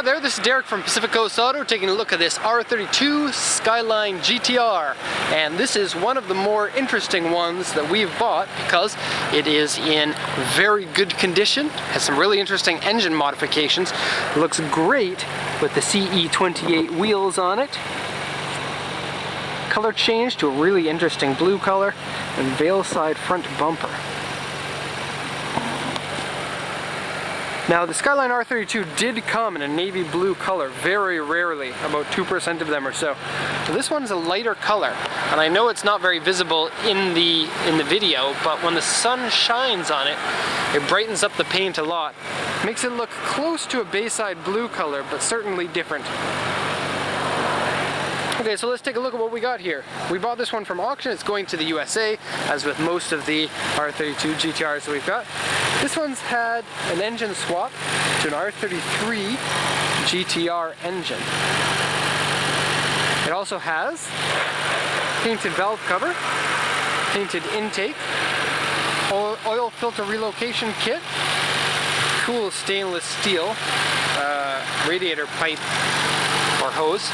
Hi there, this is Derek from Pacific Coast Auto taking a look at this R32 Skyline GTR, and this is one of the more interesting ones that we've bought because it is in very good condition, has some really interesting engine modifications, looks great with the CE28 wheels on it, color change to a really interesting blue color, and veil side front bumper. Now the Skyline R32 did come in a navy blue color, very rarely, about 2% of them or so. So this one's a lighter color, and I know it's not very visible in the video, but when the sun shines on it, it brightens up the paint a lot. Makes it look close to a Bayside blue color, but certainly different. Okay, so let's take a look at what we got here. We bought this one from auction. It's going to the USA, as with most of the R32 GTRs that we've got. This one's had an engine swap to an R33 GTR engine. It also has painted valve cover, painted intake, oil filter relocation kit, cool stainless steel radiator pipe or hose,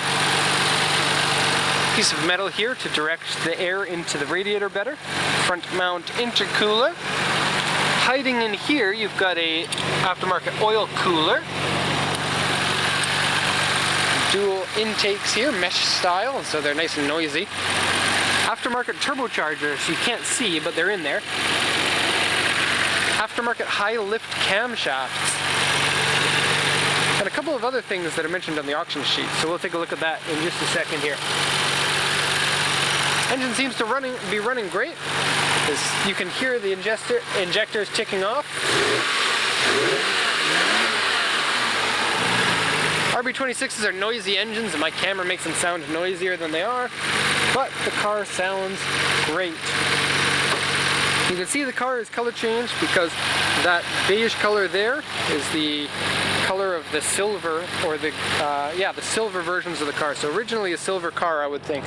piece of metal here to direct the air into the radiator better, front mount intercooler. Hiding in here you've got a aftermarket oil cooler, dual intakes here, mesh style, so they're nice and noisy. Aftermarket turbochargers you can't see, but they're in there. Aftermarket high lift camshafts, and a couple of other things that are mentioned on the auction sheet, so we'll take a look at that in just a second here. Engine seems to be running great. You can hear the injectors ticking off. RB26s are noisy engines, and my camera makes them sound noisier than they are, but the car sounds great. You can see the car is color changed because that beige color there is the color of the silver, or the silver versions of the car. So originally a silver car, I would think.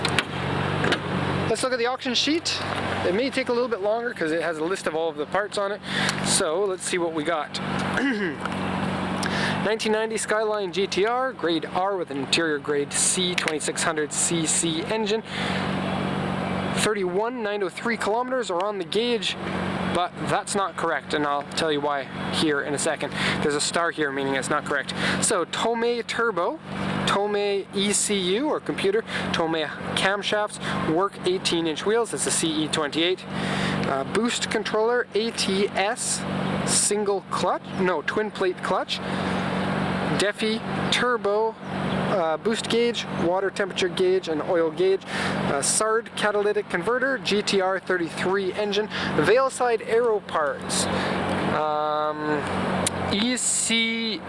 Let's look at the auction sheet. It may take a little bit longer because it has a list of all of the parts on it. So let's see what we got. 1990 Skyline GTR, grade R with an interior grade C 2600cc engine. 31,903 kilometers are on the gauge, but that's not correct, and I'll tell you why here in a second. There's a star here meaning it's not correct. So Tomei turbo, Tomei ECU or computer, Tomei camshafts, work 18-inch wheels, that's a CE28. Boost controller, ATS, twin plate clutch. Defi turbo, boost gauge, water temperature gauge, and oil gauge. SARD catalytic converter, GTR 33 engine. Veil side aero parts. ECV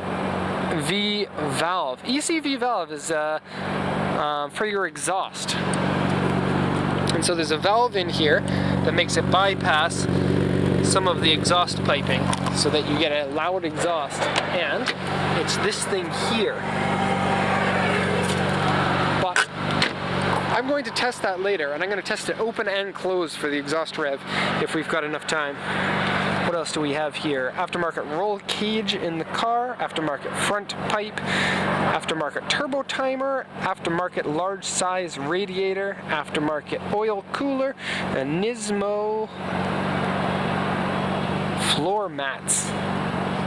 valve. ECV valve is for your exhaust. And so there's a valve in here that makes it bypass some of the exhaust piping so that you get a loud exhaust, and it's this thing here. But I'm going to test that later, and I'm going to test it open and closed for the exhaust rev if we've got enough time. What else do we have here? Aftermarket roll cage in the car, aftermarket front pipe, aftermarket turbo timer, aftermarket large size radiator, aftermarket oil cooler, and Nismo floor mats,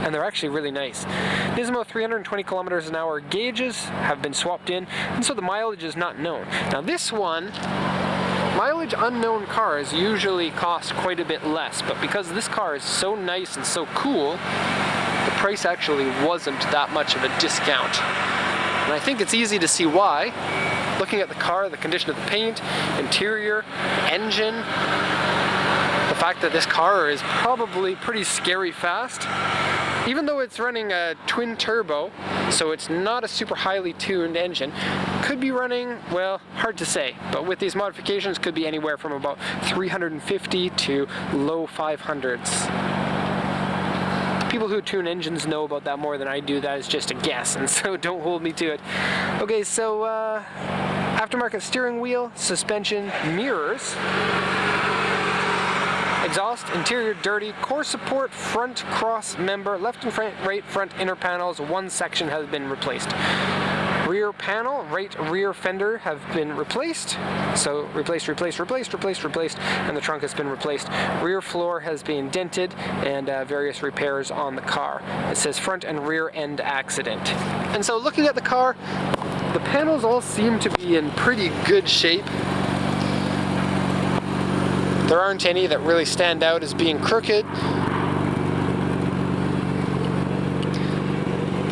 and they're actually really nice. Nismo 320 kilometers an hour gauges have been swapped in, and so the mileage is not known. Now this one, mileage unknown cars usually cost quite a bit less, but because this car is so nice and so cool, the price actually wasn't that much of a discount. And I think it's easy to see why. Looking at the car, the condition of the paint, interior, engine, the fact that this car is probably pretty scary fast. Even though it's running a twin turbo, so it's not a super highly tuned engine, could be running, well, hard to say, but with these modifications could be anywhere from about 350 to low 500s. People who tune engines know about that more than I do. That is just a guess, and so don't hold me to it. Okay, so aftermarket steering wheel, suspension, mirrors, exhaust, interior dirty, core support, front cross member, left and right front inner panels, one section has been replaced. Rear panel, right rear fender have been replaced. So replaced, and the trunk has been replaced. Rear floor has been dented and various repairs on the car. It says front and rear end accident. And so looking at the car, the panels all seem to be in pretty good shape. There aren't any that really stand out as being crooked.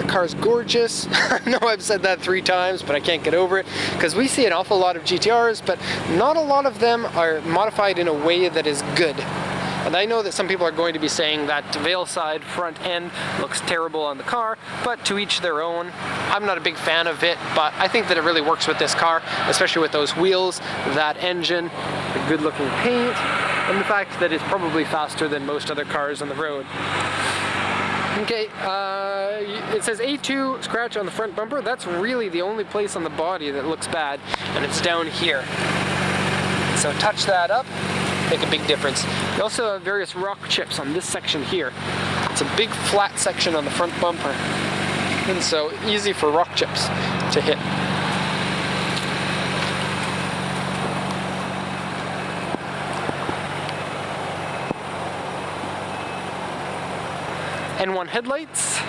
Car's gorgeous. I know I've said that 3 times, but I can't get over it because we see an awful lot of GTRs, but not a lot of them are modified in a way that is good. And I know that some people are going to be saying that veil side front end looks terrible on the car, but to each their own. I'm not a big fan of it, but I think that it really works with this car, especially with those wheels, that engine, the good looking paint, and the fact that it's probably faster than most other cars on the road. Okay, it says A2 scratch on the front bumper. That's really the only place on the body that looks bad, and it's down here. So touch that up, make a big difference. You also have various rock chips on this section here. It's a big flat section on the front bumper, and so easy for rock chips to hit. N1 headlights,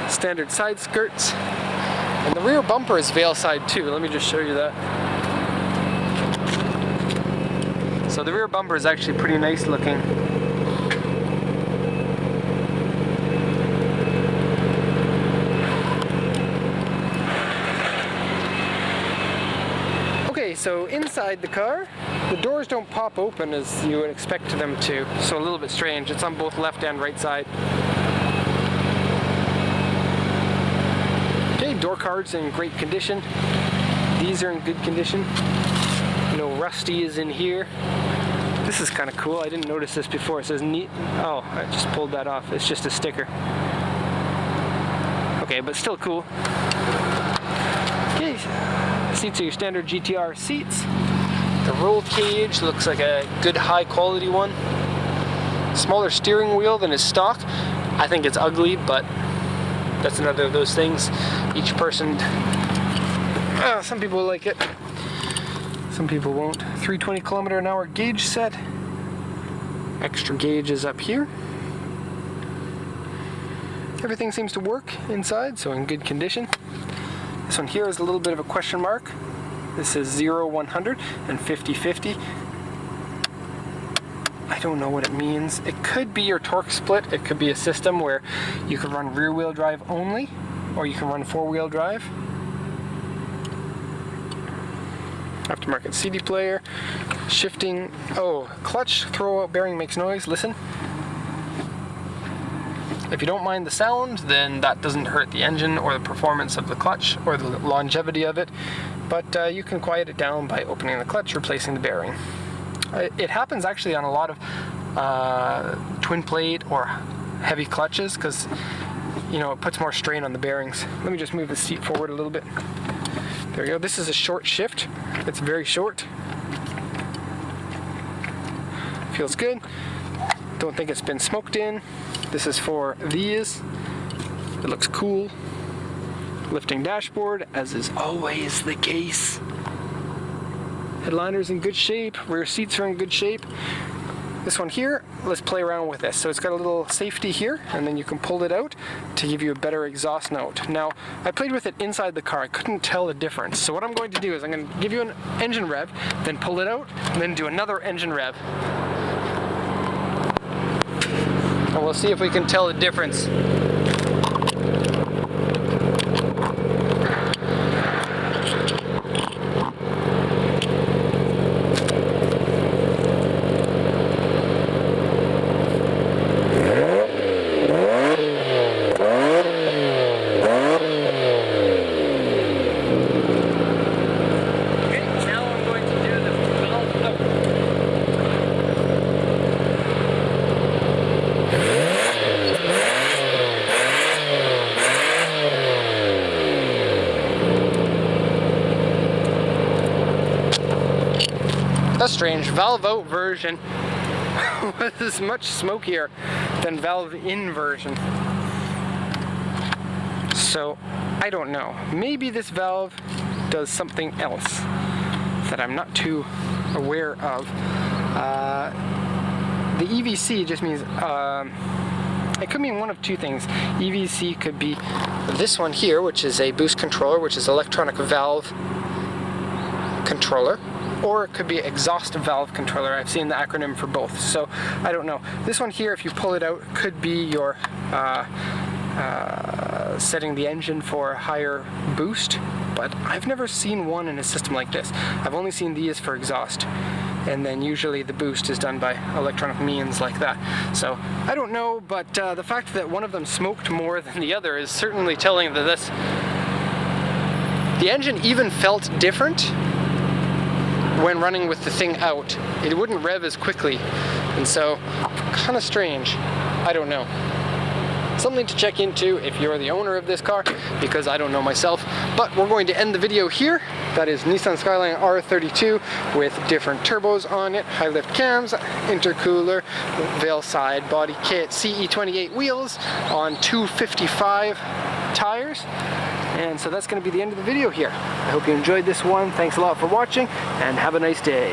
standard side skirts, and the rear bumper is veil side too. Let me just show you that. So the rear bumper is actually pretty nice looking. Okay, so inside the car, the doors don't pop open as you would expect them to, so a little bit strange. It's on both left and right side. Door cards in great condition. These are in good condition. No rusty is in here. This is kind of cool. I didn't notice this before. It says neat. Oh, I just pulled that off. It's just a sticker. Okay, but still cool. Okay, seats are your standard GTR seats. The roll cage looks like a good high quality one. Smaller steering wheel than is stock. I think it's ugly, but that's another of those things. Each person, some people like it, some people won't. 320 km/h gauge set. Extra gauge is up here. Everything seems to work inside, so in good condition. This one here is a little bit of a question mark. This is 0-100 and 50-50. I don't know what it means. It could be your torque split. It could be a system where you could run rear wheel drive only, or you can run 4-wheel drive. Aftermarket CD player, shifting, clutch throwout bearing makes noise, listen. If you don't mind the sound, then that doesn't hurt the engine or the performance of the clutch or the longevity of it, but you can quiet it down by opening the clutch, replacing the bearing. It happens actually on a lot of twin plate or heavy clutches because, you know, it puts more strain on the bearings. Let me just move the seat forward a little bit. There we go. This is a short shift. It's very short. Feels good. Don't think it's been smoked in. This is for these. It looks cool. Lifting dashboard, as is always the case. Headliner's in good shape, rear seats are in good shape. This one here, let's play around with this. So it's got a little safety here, and then you can pull it out to give you a better exhaust note. Now, I played with it inside the car. I couldn't tell the difference. So what I'm going to do is I'm going to give you an engine rev, then pull it out, and then do another engine rev. And we'll see if we can tell the difference. That's strange. Valve out version. was much smokier than valve-in version. So, I don't know. Maybe this valve does something else that I'm not too aware of. The EVC just means, it could mean one of two things. EVC could be this one here, which is a boost controller, which is electronic valve controller, or it could be exhaust valve controller. I've seen the acronym for both, so I don't know. This one here, if you pull it out, could be your setting the engine for higher boost, but I've never seen one in a system like this. I've only seen these for exhaust, and then usually the boost is done by electronic means like that. So I don't know, but the fact that one of them smoked more than the other is certainly telling that the engine even felt different when running with the thing out. It wouldn't rev as quickly, and so kind of strange. I don't know. Something to check into if you're the owner of this car, because I don't know myself. But we're going to end the video here. That is Nissan Skyline R32 with different turbos on it, high lift cams, intercooler, veil side body kit, CE28 wheels on 255 tires. And so that's going to be the end of the video here. I hope you enjoyed this one. Thanks a lot for watching, and have a nice day.